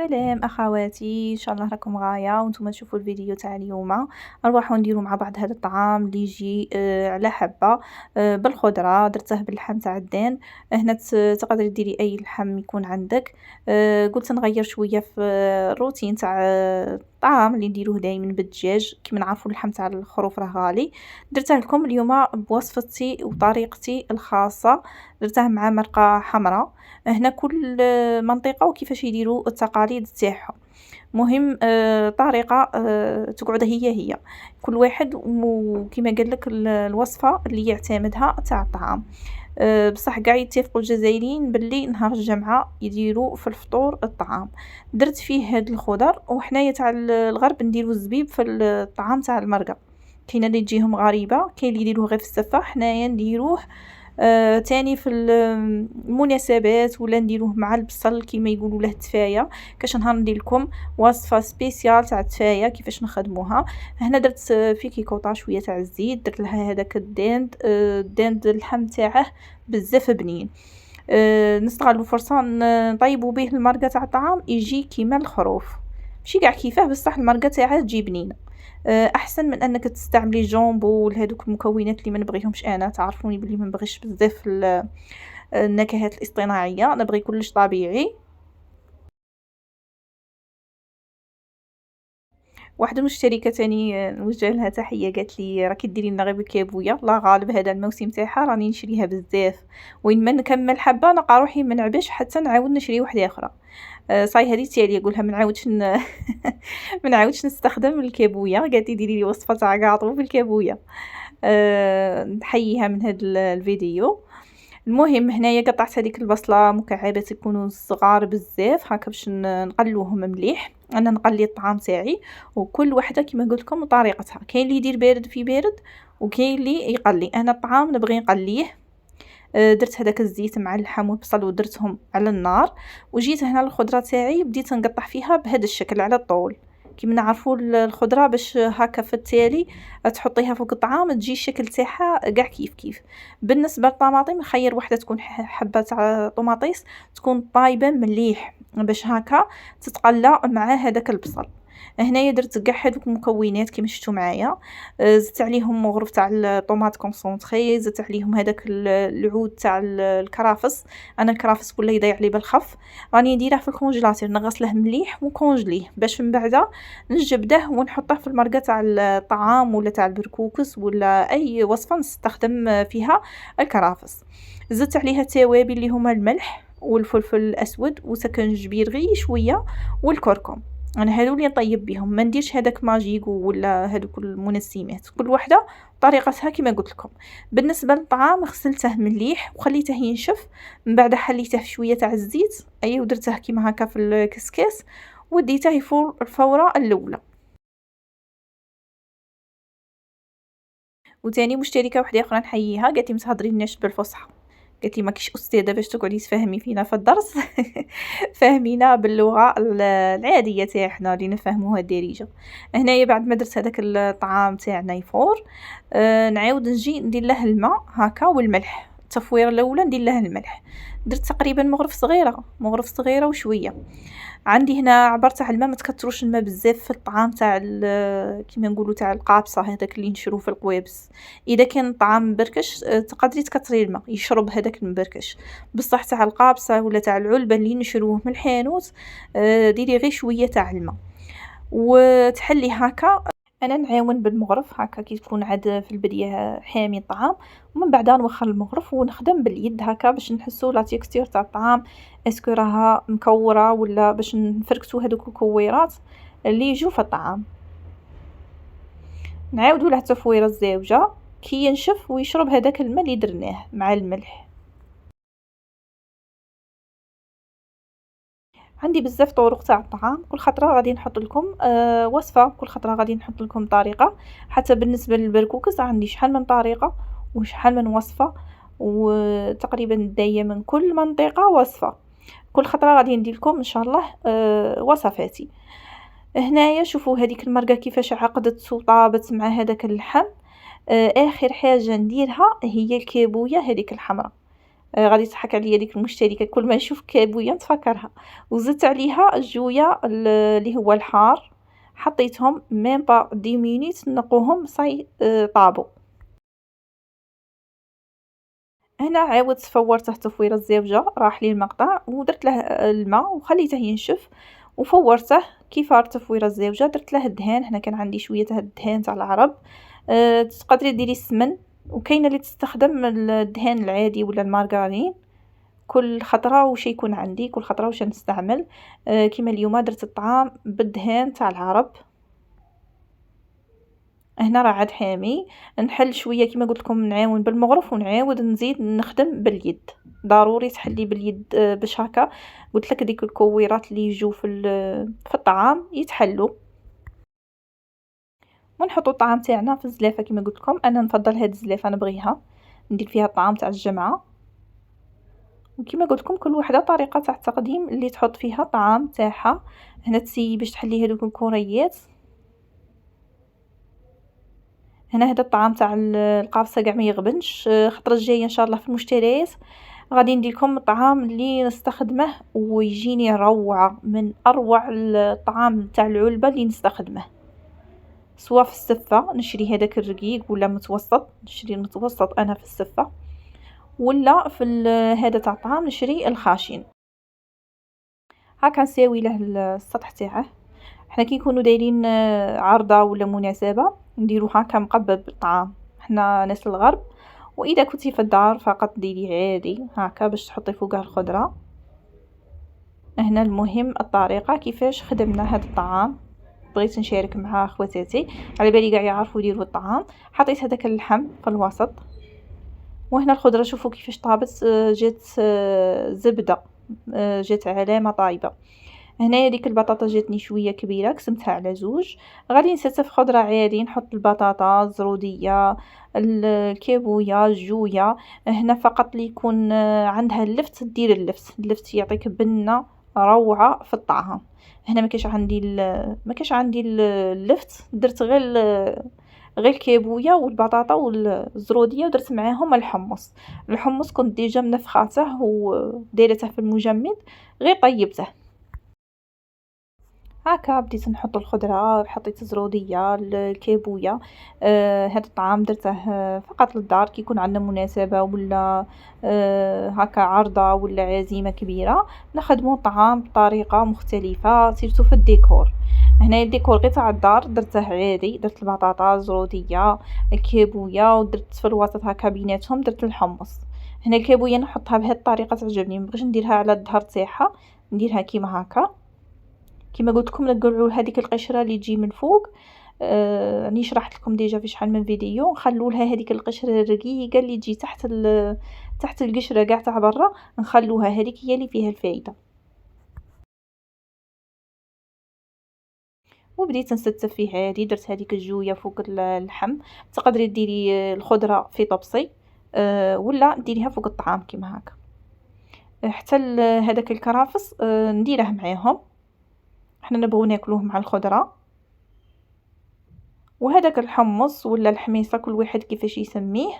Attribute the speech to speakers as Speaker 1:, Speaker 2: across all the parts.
Speaker 1: سلام اخواتي، ان شاء الله راكم غايه وانتم تشوفوا الفيديو تاع اليوم. نروحوا نديروا مع بعض هذا الطعام اللي يجي على حبه بالخضره. درته باللحم تاع الدين. هنا تقدري ديري اي لحم يكون عندك. قلت نغير شويه في الروتين تاع الطعام اللي نديروه دائما بالدجاج، كيما نعرفوا اللحم تاع الخروف راه غالي. درته لكم اليوم بوصفتي وطريقتي الخاصه. درته مع مرقه حمراء. هنا كل منطقة وكيفاش يديروا التقاليد تاعهم. مهم طريقة تقعد هي كل واحد وكما قال لك الوصفة اللي يعتمدها تاع الطعام. بصح كاع يتفقوا الجزائريين باللي نهار الجمعة يديروا في الفطور الطعام. درت فيه هاد الخضر، وحنايا تاع الغرب نديروا الزبيب في الطعام تاع المرقة. كاين اللي تجيهم غريبة، كاين اللي يديروه غير في السفة، حنايا نديروه تاني في المناسبات، ولا نديروه مع البصل كيما يقولوا له التفايه. كاش نهار ندير لكم وصفه سبيسيال تاع التفايه كيفاش نخدموها. هنا درت في كيكوطه شويه تاع الزيت، درت لها هذاك الدند اللحم تاعه بزاف بنين. نستغلوا فرصه نطيبوا به المرقه تاع الطعام يجي كيما الخروف، ماشي كاع كيفاه بصح المرقه تاعه تجي بنينه. احسن من انك تستعملي جامبو وهذوك المكونات اللي ما نبغيهمش. انا تعرفوني بلي ما نبغيش بزاف النكهات الاصطناعيه، نبغي كلش طبيعي. واحده مشتركه تاني نوجه لها تحيه، قالت لي راكي ديري لنا غير بالكابويه. الله غالب هذا الموسم تاعها راني نشريها بزاف، وين ما نكمل حبه نلقى روحي ما نعبش حتى نعاود نشري واحده اخرى. صاي هذه تالي اقولها ما نعاودش ما نعاودش نستخدم الكابويه. قالت لي ديري لي وصفه تاع كاطو بالكابويه. نحييها من هذا الفيديو. المهم هنايا قطعت هذيك البصله مكعبات يكونوا صغار بزاف هكا باش نقلوهم مليح. انا نقلي الطعام تاعي، وكل وحده كما قلت لكم طريقتها. كاين اللي يدير بارد في بارد، وكاين اللي يقلي. انا الطعام نبغي نقليه. درت هذاك الزيت مع اللحم والبصل ودرتهم على النار، وجيت هنا الخضره تاعي بديت نقطع فيها بهذا الشكل على الطول. كيما نعرفوا الخضره باش هكا في التالي تحطيها فوق الطعام تجي الشكل تاعها كاع كيف كيف. بالنسبه للطماطم نخير واحده تكون حبه تاع طوماطيس تكون طايبه مليح باش هكا تتقلى مع هذاك البصل. هنايا درت كاع هذوك المكونات كيما شفتوا معايا. زدت عليهم مغرف تاع الطوماط كونسونطري، زدت عليهم هذاك العود تاع الكرافس. انا الكرافس كله يضيع لي بالخف، راني نديره في الكونجيلاتور نغسله مليح ونكونجليه باش من بعد نجبده ونحطه في المرقه تاع الطعام ولا تاع البركوكس ولا اي وصفه نستخدم فيها الكرافس. زدت عليها توابل اللي هما الملح والفلفل الاسود وسكنجبير غير شويه والكركم. انا هادو اللي نطيب بهم، ما نديرش هذاك ماجيكو ولا هذوك المنسمات، كل وحده طريقتها كما قلت لكم. بالنسبه للطعام غسلته مليح وخليته ينشف، من بعد حليته في شويه تاع الزيت ودرته كيما هكا في الكسكاس وديته يفور الفوره الاولى. وتاني مشتركه وحده اخرى نحييها، قالت لي ما تهضريناش بالفصحى. قالت لي ماكيش استاذه باش تقعدي تفهمي فينا في الدرس فهمينا باللغه العاديه تاعنا اللي نفهموها الدارجه. هنايا بعد ما درت هذاك الطعام تاعنا يفور، نعاود نجي ندير له الماء هكا والملح. التفويره الاولى ندير له الملح. درت تقريبا مغرف صغيره وشويه. عندي هنا عبرت تاع الماء، ما تكثروش الماء بزاف في الطعام تاع كيما نقولوا تاع القابصه هذاك اللي نشروه في القوابس. اذا كان الطعام مبركش تقدري تكثري الماء يشرب هذاك المبركش. بصح تاع القابصه ولا تاع العلبه اللي نشروه من الحانوت ديري غير شويه تاع الماء وتحلي هكا. انا نعاون بالمغرف هكا كي تكون عاد في البدايه حامي الطعام، ومن بعد نوخر المغرف ونخدم باليد هكا باش نحسوا لا تيكستير تاع الطعام اسكو راها مكوره ولا باش نفركتوا هذوك الكويرات اللي يجوا في الطعام. نعاودوا له التفويره الزاوجه كي ينشف ويشرب هذاك الماء اللي درناه مع الملح. عندي بزاف طرق تاع الطعام، كل خطره غادي نحط لكم وصفه، كل خطره غادي نحط لكم طريقه. حتى بالنسبه للبركوكس عندي شحال من طريقه وشحال من وصفه، وتقريبا دايه من كل منطقه وصفه. كل خطره غادي ندير لكم ان شاء الله وصفاتي. هنايا شوفوا هذيك المرقه كيفاش عقدت وطابت مع هذاك اللحم. اخر حاجه نديرها هي الكابويه هذيك الحمراء. غادي تضحك عليا ديك المشتركة، كل ما نشوف كابوية نتفكرها. وزدت عليها الجويه اللي هو الحار، حطيتهم ميم با 10 مينوت نقوهم صاي طابو. هنا عاودت فورته تفويره الزوجه، راح لي المقطع ودرت له الماء وخليته ينشف وفورته. كيف راه التفويره الزوجه درت له الدهان، هنا كان عندي شويه تاع الدهان تاع العرب. تقدري ديري السمن، وكاينه اللي تستخدم الدهان العادي ولا المارغرين. كل خطره واش يكون عندي، كل خطره واش نستعمل. كيما اليوم درت الطعام بالدهان تاع العرب. هنا راه عاد حامي، نحل شويه كيما قلت لكم، نعاون بالمغرف ونعاود نزيد نخدم باليد. ضروري تحلي باليد باش هكا قلت لك ديك الكويرات اللي يجوا في الطعام يتحلوا. ونحطوا الطعام تاعنا في الزلافه كيما قلت لكم. انا نفضل هاد الزلافه، نبغيها ندير فيها الطعام تاع الجمعه. وكما قلت لكم كل وحده طريقه تاع التقديم اللي تحط فيها الطعام تاعها. هنا تسيي باش تحلي هذوك الكوريات. هنا هذا الطعام تاع القابصه كاع ما يغبنش. الخطره الجايه ان شاء الله في المشتريات غادي ندير لكم الطعام اللي نستخدمه ويجيني روعه، من اروع الطعام تاع العلبه اللي نستخدمه. سواء في السفه نشري هذاك الرقيق ولا متوسط، نشري المتوسط انا في السفه، ولا في هذا تاع الطعام نشري الخاشن. هاكا نساوي له السطح تاعه. حنا كي نكونوا دايرين عرضه ولا مناسبه نديرو هاكا مقبل بالطعام، حنا ناس الغرب. واذا كنتي في الدار فقط ديري عادي هاكا باش تحطي فوقها الخضره. هنا المهم الطريقه كيفاش خدمنا هذا الطعام، بغيت نشارك مع خواتاتي على بالي كاع يعرفوا يديروا الطعام. حطيت هذاك اللحم في الوسط، وهنا الخضره شوفوا كيفاش طابت، جات زبده، جات علامه طايبه. هنايا ديك البطاطا جاتني شويه كبيره، قسمتها على زوج. غادي نستف خضره عادي، نحط البطاطا، الزروديه، الكابويا، الجويه. هنا فقط اللي يكون عندها اللفت دير اللفت يعطيك بنه روعه في الطعام. هنا ما كاش عندي اللفت، درت غير الكابويا والبطاطا والزروديه، ودرت معاهم الحمص كنت ديجا منفخاته ودايرته في المجمد، غير طيبته. هاكا بديت نحط الخضره، حطيت الزروديه، الكابويه. هذا الطعام درته فقط للدار كي يكون عندنا مناسبه ولا هاكا عرضه ولا عزيمه كبيره، نخدموا الطعام بطريقه مختلفه سيرتو في الديكور. هنا الديكور غير تاع الدار درته عادي، درت البطاطا، الزروديه، الكابويه، ودرت في الوسط هاكا بيناتهم درت الحمص. هنا الكابويه نحطها بهذه الطريقه تعجبني، مبغيش نديرها على الظهر تاعها، نديرها كيما هاكا. كما قلت لكم نقلعوا هذيك القشره اللي تجي من فوق. راني شرحت لكم ديجا في شحال من فيديو. نخلوا لها هذيك القشره الرقيقه اللي تجي تحت القشره كاع تاع برا، نخلوها هذيك هي اللي فيها الفايده. وبديت نستف فيه عادي، درت هذيك الجويه فوق اللحم. تقدري ديري الخضره في طبسي، ولا ديريها فوق الطعام كيما هكا. حتى هذاك الكرافس نديره معاهم، حنا نبغوا ناكلوه مع الخضره. وهذاك الحمص ولا الحميصه كل واحد كيفاش يسميه،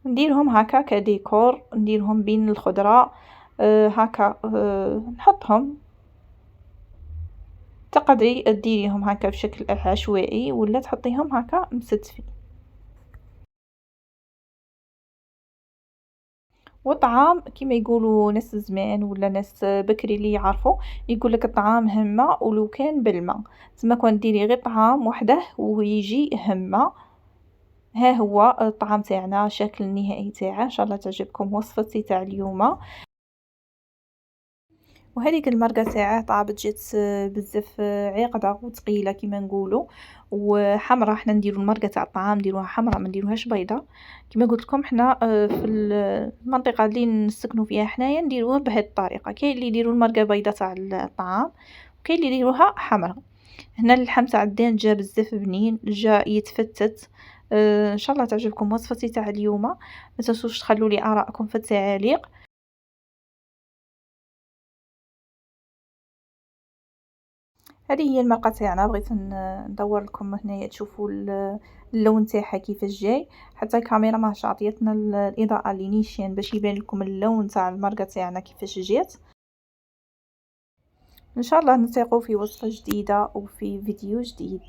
Speaker 1: نديرهم هكا كديكور، نديرهم بين الخضره. هكا نحطهم. تقدري ديريهم هكا بشكل عشوائي ولا تحطيهم هكا مستفين. وطعام كيما يقولوا ناس زمان ولا ناس بكري اللي يعرفوا، يقول لك الطعام همه ولو كان بالماء. تما كون ديري غير طعام وحده ويجي همه. ها هو الطعام تاعنا، الشكل النهائي تاعه. ان شاء الله تعجبكم وصفتي تاع اليوم. وهذيك المرقه تاعه طابت، جات بزاف عاقده وثقيله كيما نقولوا وحمراء. حنا نديروا المرقه تاع الطعام نديروها حمراء، ما نديروهاش بيضه. كيما قلت لكم حنا في المنطقه اللي نسكنوا فيها حنايا نديروها بهذه الطريقه. كاين اللي يديروا المرقه بيضه تاع الطعام، وكاين اللي يديروها حمراء. هنا اللحم تاع الدجاج جا بزاف بنين، جا يتفتت. ان شاء الله تعجبكم وصفتي تاع اليوم. ما تنسوش تخلوا لي ارائكم في التعاليق. هذه هي المرقة تاعنا. بغيت ندور لكم هنايا تشوفوا اللون تاعها كيفاش جاي، حتى الكاميرا ماهاش عطيتنا الإضاءة اللي نيشان باش يبان لكم اللون تاع المرقة تاعنا كيفاش جات. ان شاء الله نلتقوا في وصفة جديدة وفي فيديو جديد.